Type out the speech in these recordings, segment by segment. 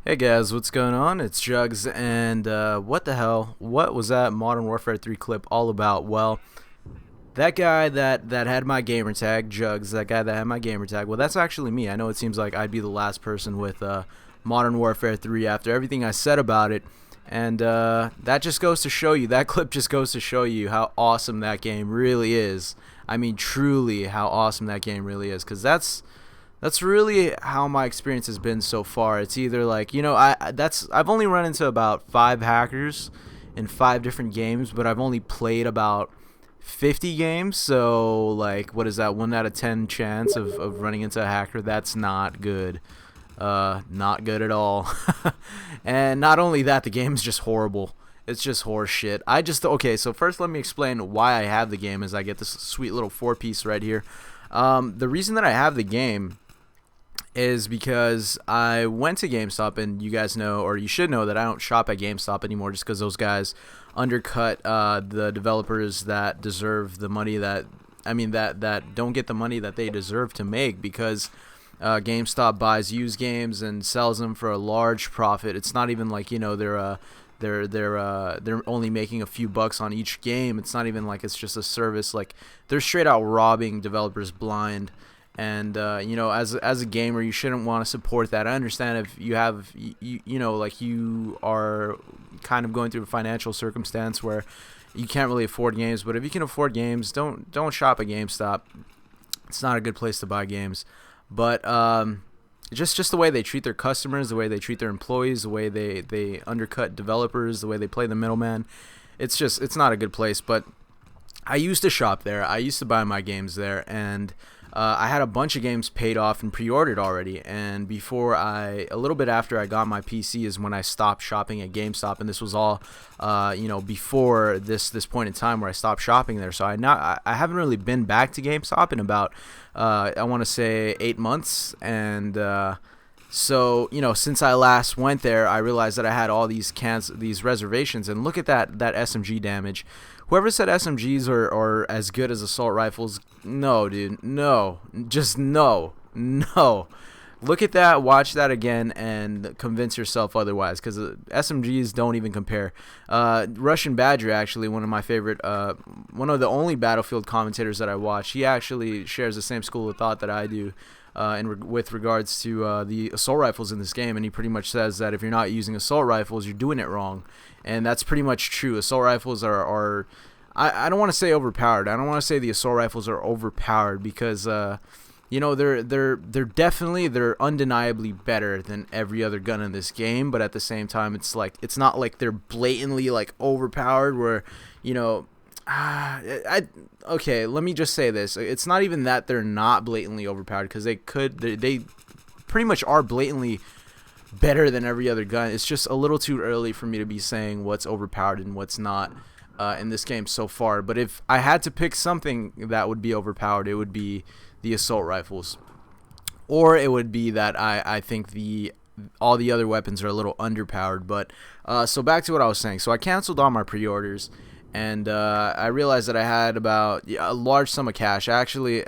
Hey guys, what's going on? It's Jugs, and what the hell? What was that Modern Warfare 3 clip all about? Well, that guy that had my gamer tag, Jugs, that guy that had my gamer tag, well, that's actually me. I know it seems like I'd be the last person with Modern Warfare 3 after everything I said about it, and that just goes to show you, that clip just goes to show you how awesome that game really is. I mean, truly, how awesome that game really is, because that's really how my experience has been so far. It's either like, I've only run into about 5 hackers in 5 different games, but I've only played about 50 games. So like, what is that? 1 out of 10 chance of running into a hacker? That's not good. Not good at all. And not only that, the game is just horrible. It's just horse shit. Okay, so first let me explain why I have the game as I get this sweet little 4-piece right here. The reason that I have the game is because I went to GameStop, and you guys know, or you should know, that I don't shop at GameStop anymore just because those guys undercut the developers that deserve the money that don't get the money that they deserve to make, because GameStop buys used games and sells them for a large profit. It's not even like, they're only making a few bucks on each game. It's not even like it's just a service. Like, they're straight out robbing developers blind. And as a gamer, you shouldn't want to support that. I understand if you have like you are kind of going through a financial circumstance where you can't really afford games, but if you can afford games, don't shop at GameStop. It's not a good place to buy games. But just the way they treat their customers, the way they treat their employees, the way they undercut developers, the way they play the middleman, it's not a good place. But I used to shop there. I used to buy my games there, and I had a bunch of games paid off and pre-ordered already. And a little bit after I got my PC is when I stopped shopping at GameStop, and this was all, before this point in time where I stopped shopping there. So I haven't really been back to GameStop in about, I want to say 8 months, and so, since I last went there, I realized that I had all these reservations, and look at that SMG damage. Whoever said SMGs are as good as assault rifles, no, dude, no, just no. Look at that, watch that again, and convince yourself otherwise, because SMGs don't even compare. Russian Badger, actually, one of my favorite, one of the only Battlefield commentators that I watch, he actually shares the same school of thought that I do. With regards to the assault rifles in this game, and he pretty much says that if you're not using assault rifles, you're doing it wrong, and that's pretty much true. Assault rifles are I don't want to say overpowered. I don't want to say the assault rifles are overpowered, because they're undeniably better than every other gun in this game, but at the same time, it's not like they're blatantly like overpowered where okay, let me just say this. It's not even that they're not blatantly overpowered, because they pretty much are blatantly better than every other gun. It's just a little too early for me to be saying what's overpowered and what's not in this game so far. But if I had to pick something that would be overpowered, it would be the assault rifles. Or it would be that I think all the other weapons are a little underpowered. But so back to what I was saying. So I canceled all my pre-orders, and I realized that I had about a large sum of cash. Actually,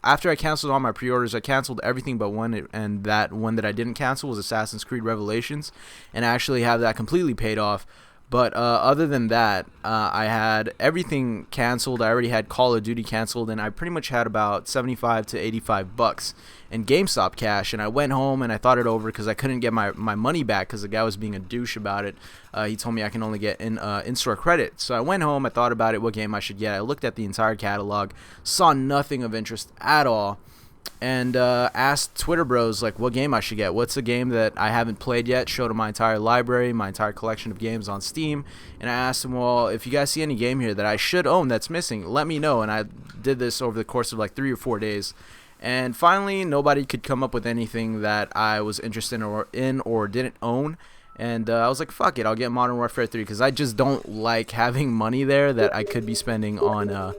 after I canceled all my pre-orders, I canceled everything but one, and that one that I didn't cancel was Assassin's Creed Revelations, and I actually have that completely paid off. But other than that, I had everything canceled. I already had Call of Duty canceled, and I pretty much had about 75 to 85 bucks in GameStop cash. And I went home and I thought it over, because I couldn't get my money back because the guy was being a douche about it. He told me I can only get in-store credit. So I went home, I thought about it, what game I should get. I looked at the entire catalog, saw nothing of interest at all, and asked Twitter bros like what game I should get. What's a game that I haven't played yet? Showed them my entire library, my entire collection of games on Steam, and I asked them, well, if you guys see any game here that I should own that's missing, let me know. And I did this over the course of like 3 or 4 days, and finally nobody could come up with anything that I was interested in or didn't own. And I was like, fuck it, I'll get Modern Warfare 3, because I just don't like having money there that I could be spending on, a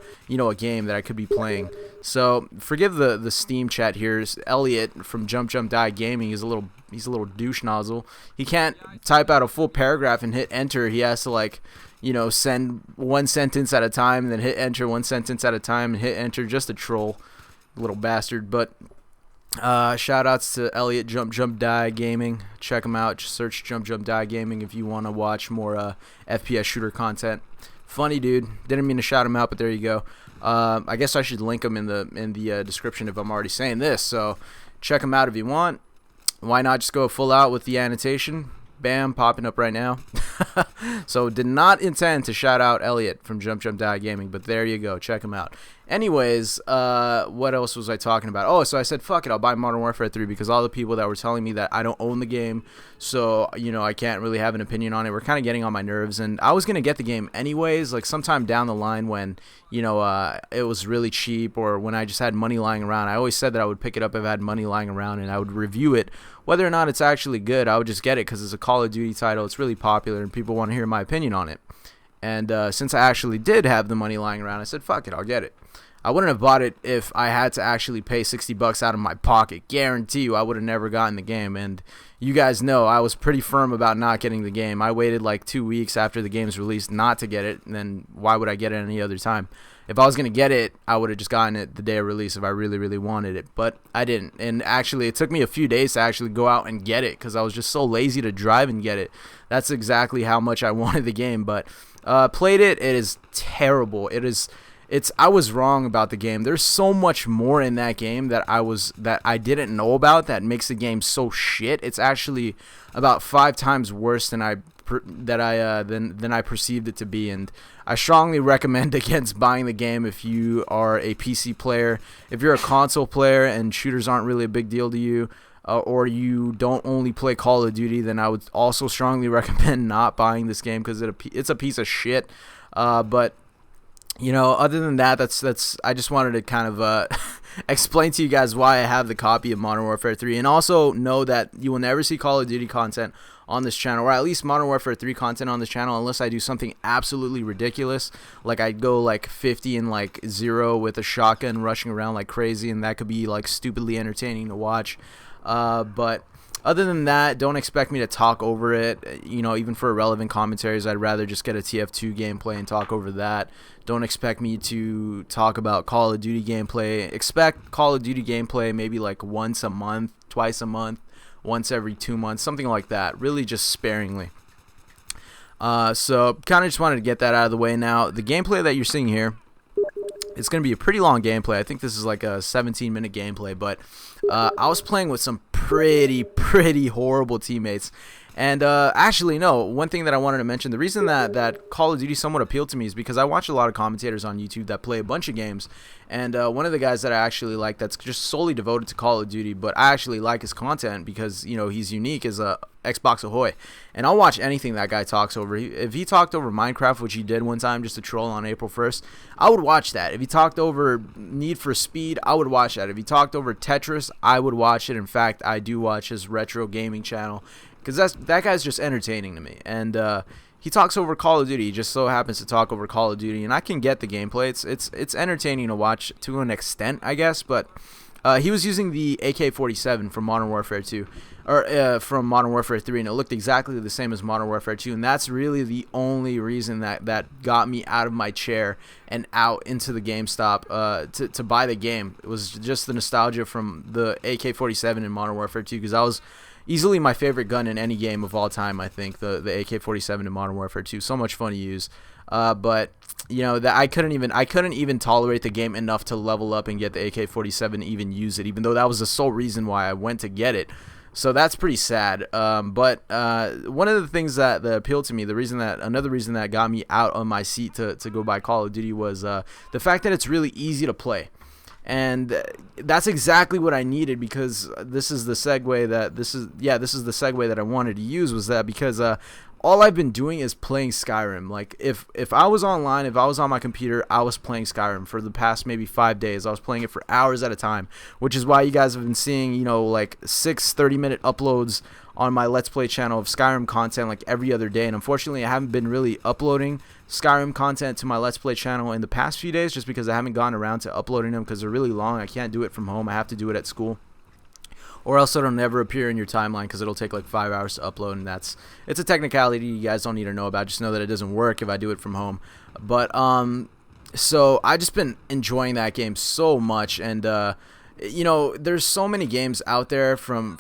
game that I could be playing. So forgive the Steam chat here. Elliot from Jump Jump Die Gaming is he's a little douche nozzle. He can't type out a full paragraph and hit enter. He has to send one sentence at a time, and then hit enter one sentence at a time and hit enter. Just a troll, little bastard. But Shout outs to Elliot Jump Jump Die Gaming. Check him out. Just search Jump Jump Die Gaming if you want to watch more FPS shooter content. Funny dude. Didn't mean to shout him out, but there you go. I guess I should link him in the description if I'm already saying this. So check him out if you want. Why not just go full out with the annotation? Bam, popping up right now. So did not intend to shout out Elliot from Jump Jump Die Gaming, but there you go. Check him out. Anyways, what else was I talking about? Oh, so I said, fuck it, I'll buy Modern Warfare 3 because all the people that were telling me that I don't own the game, so, you know, I can't really have an opinion on it, were kind of getting on my nerves. And I was going to get the game anyways, like sometime down the line when, you know, it was really cheap or when I just had money lying around. I always said that I would pick it up if I had money lying around and I would review it. Whether or not it's actually good, I would just get it because it's a Call of Duty title. It's really popular and people want to hear my opinion on it. And since I actually did have the money lying around, I said, fuck it, I'll get it. I wouldn't have bought it if I had to actually pay $60 out of my pocket. Guarantee you I would have never gotten the game. And you guys know I was pretty firm about not getting the game. I waited like 2 weeks after the game's released not to get it. And then why would I get it any other time? If I was going to get it, I would have just gotten it the day of release if I really, really wanted it. But I didn't. And actually, it took me a few days to actually go out and get it because I was just so lazy to drive and get it. That's exactly how much I wanted the game. But played it. It is terrible. I was wrong about the game. There's so much more in that game that I didn't know about that makes the game so shit. It's actually about 5 times worse than I perceived it to be, and I strongly recommend against buying the game if you are a PC player. If you're a console player and shooters aren't really a big deal to you, or you don't only play Call of Duty, then I would also strongly recommend not buying this game because it's a piece of shit. But you know, other than that, that's. I just wanted to kind of explain to you guys why I have the copy of Modern Warfare 3, and also know that you will never see Call of Duty content on this channel, or at least Modern Warfare 3 content on this channel, unless I do something absolutely ridiculous, like I'd go like 50 and like 0 with a shotgun rushing around like crazy, and that could be like stupidly entertaining to watch. But other than that, don't expect me to talk over it. You know, even for irrelevant commentaries, I'd rather just get a TF2 gameplay and talk over that. Don't expect me to talk about Call of Duty gameplay. Expect Call of Duty gameplay maybe like once a month, twice a month, once every 2 months, something like that. Really just sparingly. So kind of just wanted to get that out of the way now. The gameplay that you're seeing here, it's going to be a pretty long gameplay. I think this is like a 17-minute gameplay, but I was playing with some pretty horrible teammates. And actually, no, one thing that I wanted to mention, the reason that Call of Duty somewhat appealed to me is because I watch a lot of commentators on YouTube that play a bunch of games. And one of the guys that I actually like that's just solely devoted to Call of Duty, but I actually like his content because, you know, he's unique, is Xbox Ahoy. And I'll watch anything that guy talks over. If he talked over Minecraft, which he did one time just to troll on April 1st, I would watch that. If he talked over Need for Speed, I would watch that. If he talked over Tetris, I would watch it. In fact, I do watch his retro gaming channel because that guy's just entertaining to me. And he talks over Call of Duty. He just so happens to talk over Call of Duty, and I can get the gameplay. It's entertaining to watch to an extent, I guess. But he was using the AK-47 from Modern Warfare 2, or from Modern Warfare 3, and it looked exactly the same as Modern Warfare 2. And that's really the only reason that got me out of my chair and out into the GameStop to buy the game. It was just the nostalgia from the AK-47 in Modern Warfare 2, because that was easily my favorite gun in any game of all time. I think the AK-47 in Modern Warfare 2, so much fun to use. But you know that I couldn't even tolerate the game enough to level up and get the AK-47 and even use it, even though that was the sole reason why I went to get it. So that's pretty sad. But one of the things that appealed to me, another reason that got me out on my seat to go buy Call of Duty was the fact that it's really easy to play. And that's exactly what I needed, because this is the segue that I wanted to use, was that because all I've been doing is playing Skyrim. Like if I was online, if I was on my computer, I was playing Skyrim for the past maybe 5 days. I was playing it for hours at a time, which is why you guys have been seeing, you know, like 6 30-minute uploads on my Let's Play channel of Skyrim content like every other day. And unfortunately, I haven't been really uploading Skyrim content to my Let's Play channel in the past few days, just because I haven't gotten around to uploading them because they're really long. I can't do it from home. I have to do it at school, or else it'll never appear in your timeline because it'll take like 5 hours to upload, and it's a technicality you guys don't need to know about. Just know that it doesn't work if I do it from home. But so I just been enjoying that game so much, and you know, there's so many games out there from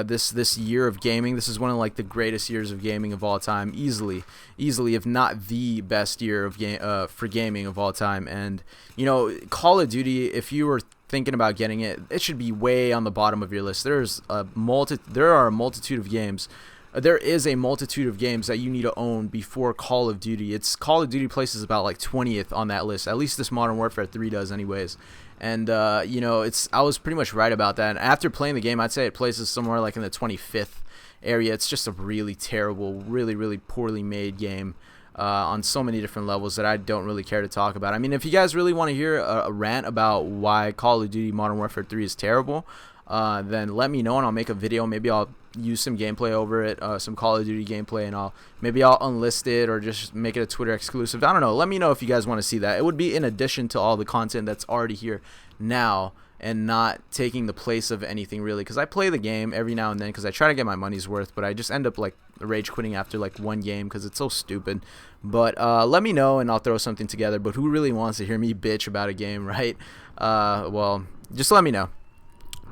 this year of gaming. This is one of like the greatest years of gaming of all time, easily, if not the best year of for gaming of all time. And you know, Call of Duty, if you were thinking about getting it, it should be way on the bottom of your list. There are a multitude of games. There is a multitude of games that you need to own before Call of Duty. It's Call of Duty places about like 20th on that list. At least this Modern Warfare 3 does, anyways. And you know, I was pretty much right about that. And after playing the game, I'd say it places somewhere like in the 25th area. It's just a really terrible, really poorly made game on so many different levels that I don't really care to talk about. I mean, if you guys really want to hear a rant about why Call of Duty Modern Warfare 3 is terrible, then let me know and I'll make a video. Maybe I'll use some gameplay over it, some Call of Duty gameplay, and I'll unlist it or just make it a Twitter exclusive. I don't know. Let me know if you guys want to see that. It would be in addition to all the content that's already here now and not taking the place of anything really, because I play the game every now and then because I try to get my money's worth, but I just end up like rage quitting after like one game because it's so stupid. But let me know and I'll throw something together. But who really wants to hear me bitch about a game, right? Well, just let me know.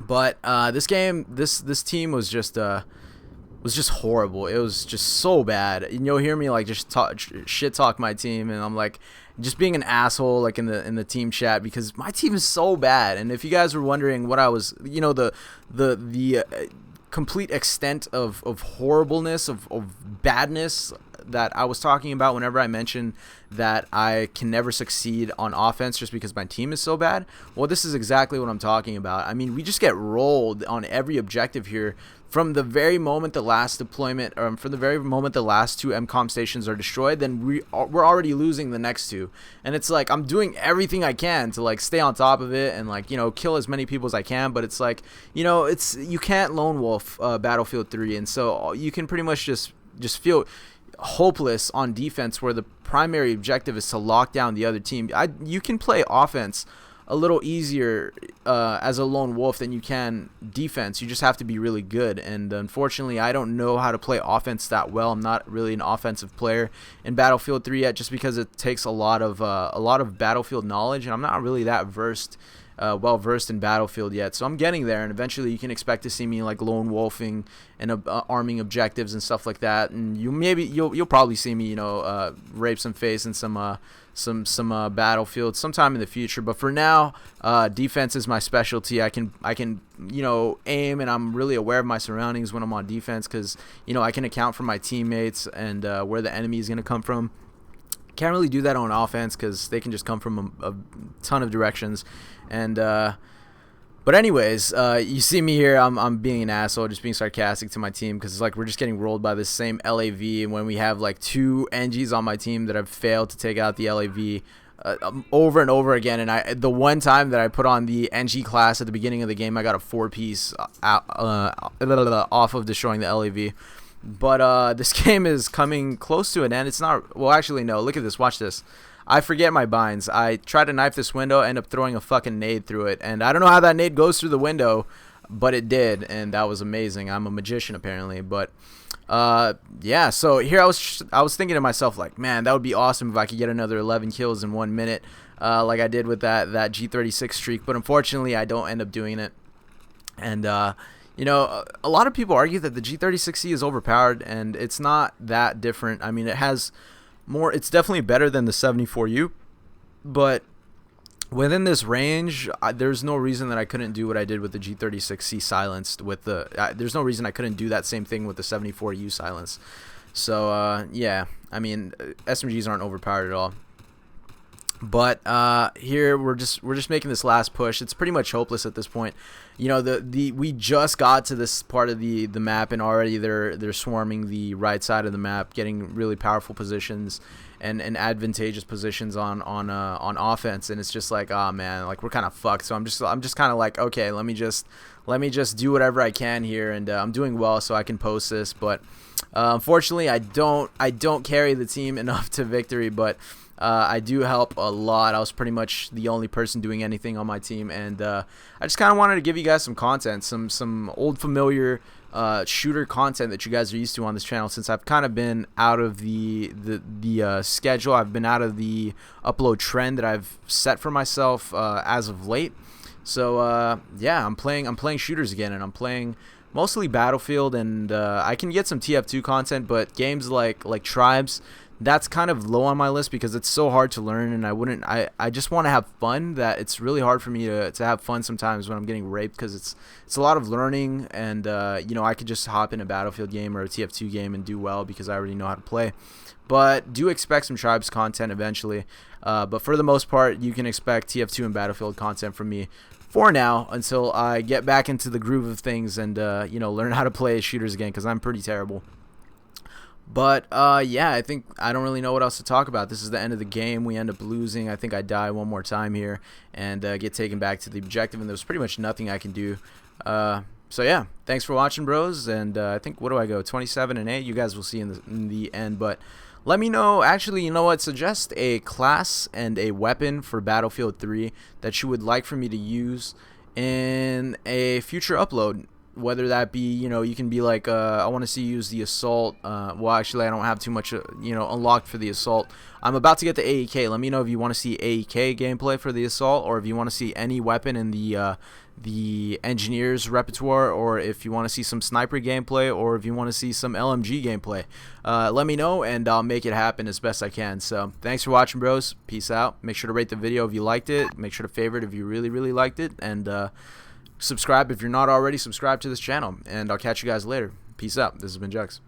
But this game, this team was just horrible. It was just so bad. And you'll hear me like just shit talk my team, and I'm like just being an asshole like in the team chat because my team is so bad. And if you guys were wondering what I was, you know, the complete extent of horribleness of badness that I was talking about whenever I mentioned that I can never succeed on offense just because my team is so bad. Well, this is exactly what I'm talking about. I mean, we just get rolled on every objective here from the very moment the last deployment, or from the very moment the last two MCOM stations are destroyed, then we're already losing the next two. And it's like I'm doing everything I can to like stay on top of it and like, you know, kill as many people as I can. But it's like, you know, you can't lone wolf Battlefield 3, and so you can pretty much just feel hopeless on defense where the primary objective is to lock down the other team. You can play offense a little easier as a lone wolf than you can defense. You just have to be really good, and unfortunately I don't know how to play offense that well. I'm not really an offensive player in Battlefield 3 yet, just because it takes a lot of Battlefield knowledge, and I'm not really that well versed in Battlefield yet. So I'm getting there, and eventually you can expect to see me like lone wolfing and arming objectives and stuff like that. And you'll probably see me, you know, rape some face in some Battlefield sometime in the future. But for now, defense is my specialty. I can you know, aim, and I'm really aware of my surroundings when I'm on defense because, you know, I can account for my teammates and where the enemy is going to come from. Can't really do that on offense because they can just come from a ton of directions. And but anyways, you see me here, I'm being an asshole, just being sarcastic to my team because it's like we're just getting rolled by this same LAV, and when we have like two NGs on my team that have failed to take out the LAV over and over again. And the one time that I put on the NG class at the beginning of the game, I got a 4-piece off of destroying the LAV. But this game is coming close to an end. It's not, well, actually no, look at this, watch this. I forget my binds. I try to knife this window, end up throwing a fucking nade through it, and I don't know how that nade goes through the window, but it did, and that was amazing. I'm a magician apparently. But yeah, so here I was thinking to myself like, man, that would be awesome if I could get another 11 kills in 1 minute, like I did with that G36 streak. But unfortunately, I don't end up doing it. And you know, a lot of people argue that the G36C is overpowered, and it's not that different. I mean, it has more, it's definitely better than the 74U, but within this range, there's no reason that I couldn't do what I did with the G36C silenced with the, there's no reason I couldn't do that same thing with the 74U silence. So, yeah, I mean, SMGs aren't overpowered at all. But here we're just making this last push. It's pretty much hopeless at this point. You know, we just got to this part of the map, and already they're swarming the right side of the map, getting really powerful positions and advantageous positions on offense. And it's just like, oh man, like we're kind of fucked. So I'm just kind of like, okay, let me just do whatever I can here, and I'm doing well, so I can post this. But unfortunately, I don't carry the team enough to victory, but I do help a lot. I was pretty much the only person doing anything on my team, and I just kind of wanted to give you guys some content, some old familiar shooter content that you guys are used to on this channel, since I've kind of been out of the schedule. I've been out of the upload trend that I've set for myself as of late. So yeah, I'm playing shooters again, and I'm playing mostly Battlefield, and I can get some TF2 content, but games like Tribes, that's kind of low on my list because it's so hard to learn, and I just want to have fun. That it's really hard for me to have fun sometimes when I'm getting raped, because it's a lot of learning, and you know, I could just hop in a Battlefield game or a TF2 game and do well because I already know how to play. But do expect some Tribes content eventually. But for the most part, you can expect TF2 and Battlefield content from me for now, until I get back into the groove of things and you know, learn how to play shooters again, because I'm pretty terrible. But yeah, I think I don't really know what else to talk about. This is the end of the game. We end up losing. I think I die one more time here and get taken back to the objective, and there's pretty much nothing I can do. So yeah, thanks for watching, bros. And I think, what do I go, 27-8? You guys will see in the end. But let me know. Actually, you know what? Suggest a class and a weapon for Battlefield 3 that you would like for me to use in a future upload. Whether that be, you know, you can be like, I want to see you use the assault. Well, actually, I don't have too much, you know, unlocked for the assault. I'm about to get the AEK. Let me know if you want to see AEK gameplay for the assault, or if you want to see any weapon in the engineer's repertoire, or if you want to see some sniper gameplay, or if you want to see some LMG gameplay. Let me know, and I'll make it happen as best I can. So thanks for watching, bros. Peace out. Make sure to rate the video if you liked it. Make sure to favorite if you really liked it, and subscribe if you're not already subscribed to this channel, and I'll catch you guys later. Peace out. This has been Jugs.